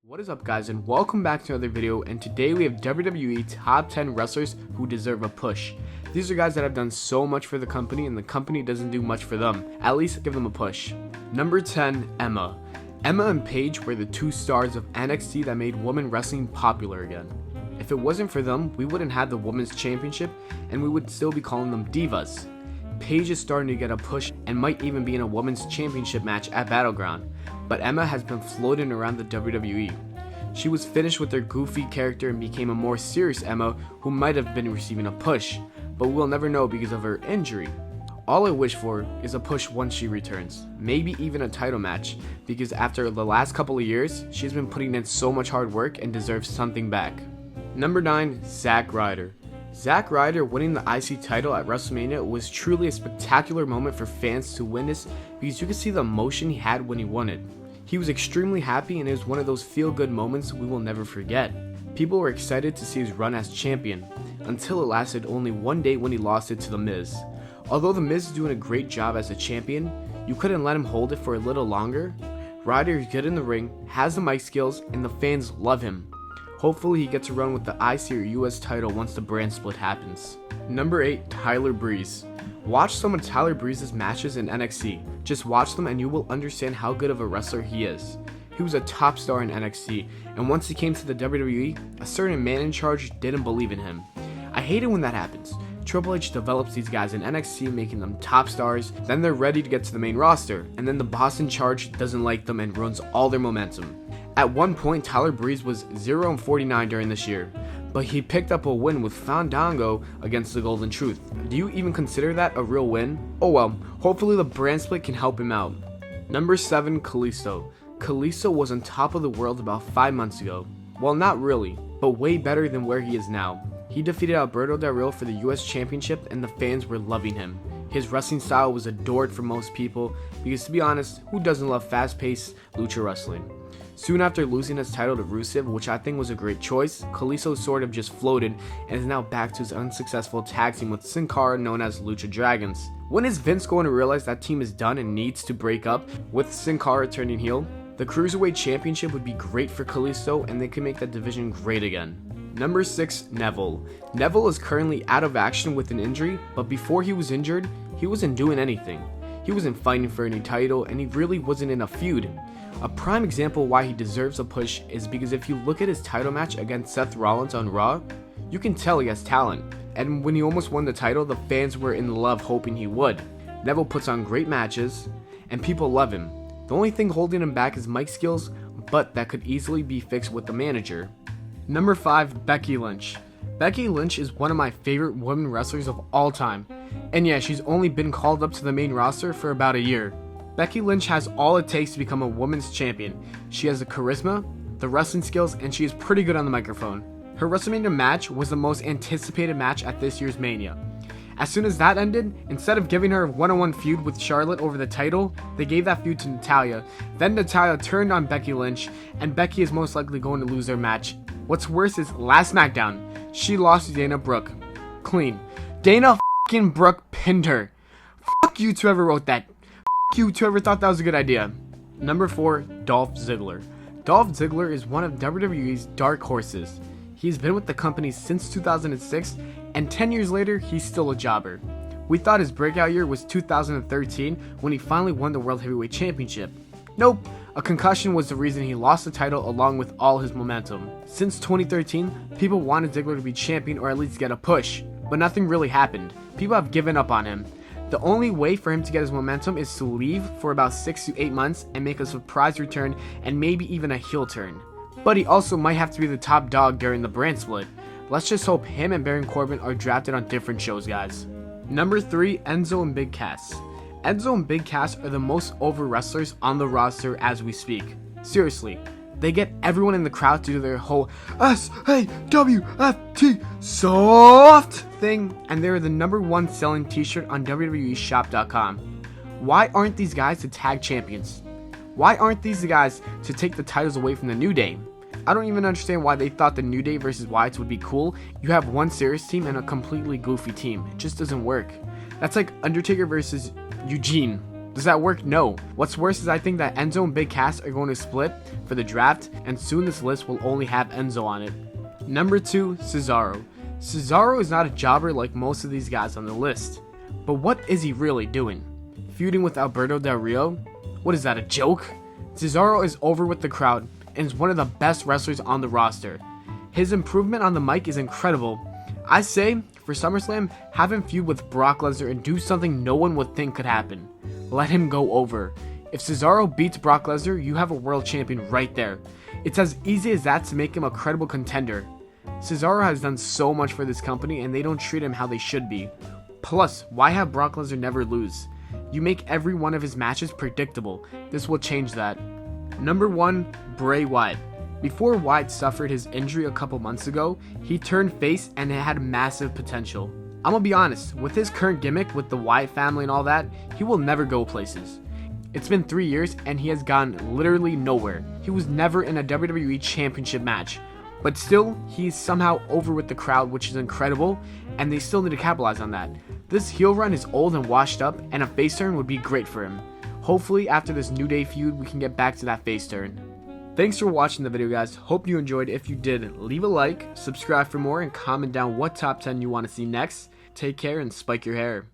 What is up, guys, and welcome back to another video. And today we have WWE top 10 wrestlers who deserve a push. These are guys that have done so much for the company and the company doesn't do much for them. At least give them a push. Number 10, Emma. Emma and Paige were the two stars of NXT that made women wrestling popular again. If it wasn't for them, we wouldn't have the women's championship and we would still be calling them divas. Paige is starting to get a push and might even be in a women's championship match at Battleground, but Emma has been floating around the WWE. She was finished with her goofy character and became a more serious Emma who might have been receiving a push, but we'll never know because of her injury. All I wish for is a push once she returns, maybe even a title match, because after the last couple of years, she's been putting in so much hard work and deserves something back. Number 9, Zack Ryder. Zack Ryder winning the IC title at WrestleMania was truly a spectacular moment for fans to witness because you could see the emotion he had when he won it. He was extremely happy and it was one of those feel-good moments we will never forget. People were excited to see his run as champion, until it lasted only one day when he lost it to The Miz. Although The Miz is doing a great job as a champion, you couldn't let him hold it for a little longer. Ryder is good in the ring, has the mic skills, and the fans love him. Hopefully he gets a run with the IC or US title once the brand split happens. Number 8, Tyler Breeze. Watch some of Tyler Breeze's matches in NXT. Just watch them and you will understand how good of a wrestler he is. He was a top star in NXT, and once he came to the WWE, a certain man in charge didn't believe in him. I hate it when that happens. Triple H develops these guys in NXT, making them top stars, then they're ready to get to the main roster, and then the boss in charge doesn't like them and ruins all their momentum. At one point, Tyler Breeze was 0-49 during this year, but he picked up a win with Fandango against the Golden Truth. Do you even consider that a real win? Oh well, hopefully the brand split can help him out. Number 7, Kalisto. Kalisto was on top of the world about 5 months ago. Well, not really, but way better than where he is now. He defeated Alberto Del Rio for the US Championship and the fans were loving him. His wrestling style was adored for most people because, to be honest, who doesn't love fast-paced lucha wrestling? Soon after losing his title to Rusev, which I think was a great choice, Kalisto sort of just floated and is now back to his unsuccessful tag team with Sin Cara known as Lucha Dragons. When is Vince going to realize that team is done and needs to break up with Sin Cara turning heel? The Cruiserweight Championship would be great for Kalisto and they can make that division great again. Number 6, Neville. Neville is currently out of action with an injury, but before he was injured, he wasn't doing anything. He wasn't fighting for any title and he really wasn't in a feud. A prime example why he deserves a push is because if you look at his title match against Seth Rollins on Raw, you can tell he has talent. And when he almost won the title, the fans were in love hoping he would. Neville puts on great matches, and people love him. The only thing holding him back is mic skills, but that could easily be fixed with the manager. Number 5, Becky Lynch. Becky Lynch is one of my favorite women wrestlers of all time. And yeah, she's only been called up to the main roster for about a year. Becky Lynch has all it takes to become a women's champion. She has the charisma, the wrestling skills, and she is pretty good on the microphone. Her WrestleMania match was the most anticipated match at this year's Mania. As soon as that ended, instead of giving her a one-on-one feud with Charlotte over the title, they gave that feud to Natalya. Then Natalya turned on Becky Lynch, and Becky is most likely going to lose their match. What's worse is last SmackDown, she lost to Dana Brooke. Clean. Dana f***ing Brooke pinned her. Fuck you to whoever wrote that. You to whoever thought that was a good idea. Number 4, Dolph Ziggler. Dolph Ziggler is one of WWE's dark horses. He's been with the company since 2006, and 10 years later, he's still a jobber. We thought his breakout year was 2013 when he finally won the World Heavyweight Championship. Nope, a concussion was the reason he lost the title along with all his momentum. Since 2013, people wanted Ziggler to be champion or at least get a push, but nothing really happened. People have given up on him. The only way for him to get his momentum is to leave for about 6 to 8 months and make a surprise return and maybe even a heel turn. But he also might have to be the top dog during the brand split. Let's just hope him and Baron Corbin are drafted on different shows, guys. Number 3, Enzo and Big Cass. Enzo and Big Cass are the most over wrestlers on the roster as we speak. Seriously, they get everyone in the crowd to do their whole SAWFT soft thing, and they're the number 1 selling t-shirt on WWEshop.com. Why aren't these guys the tag champions? Why aren't these the guys to take the titles away from the New Day? I don't even understand why they thought the New Day versus Wyatts would be cool. You have one serious team and a completely goofy team. It just doesn't work. That's like Undertaker versus Eugene. Does that work? No. What's worse is I think that Enzo and Big Cass are going to split for the draft, and soon this list will only have Enzo on it. Number 2, Cesaro. Cesaro is not a jobber like most of these guys on the list. But what is he really doing? Feuding with Alberto Del Rio? What is that, a joke? Cesaro is over with the crowd and is one of the best wrestlers on the roster. His improvement on the mic is incredible. I say, for SummerSlam, have him feud with Brock Lesnar and do something no one would think could happen. Let him go over. If Cesaro beats Brock Lesnar, you have a world champion right there. It's as easy as that to make him a credible contender. Cesaro has done so much for this company and they don't treat him how they should be. Plus, why have Brock Lesnar never lose? You make every one of his matches predictable. This will change that. Number 1, Bray Wyatt. Before Wyatt suffered his injury a couple months ago, he turned face and it had massive potential. I'm gonna be honest, with his current gimmick with the Wyatt family and all that, he will never go places. It's been 3 years and he has gone literally nowhere. He was never in a WWE Championship match. But still, he's somehow over with the crowd, which is incredible, and they still need to capitalize on that. This heel run is old and washed up, and a face turn would be great for him. Hopefully, after this New Day feud, we can get back to that face turn. Thanks for watching the video, guys. Hope you enjoyed. If you did, leave a like, subscribe for more, and comment down what top 10 you want to see next. Take care and spike your hair.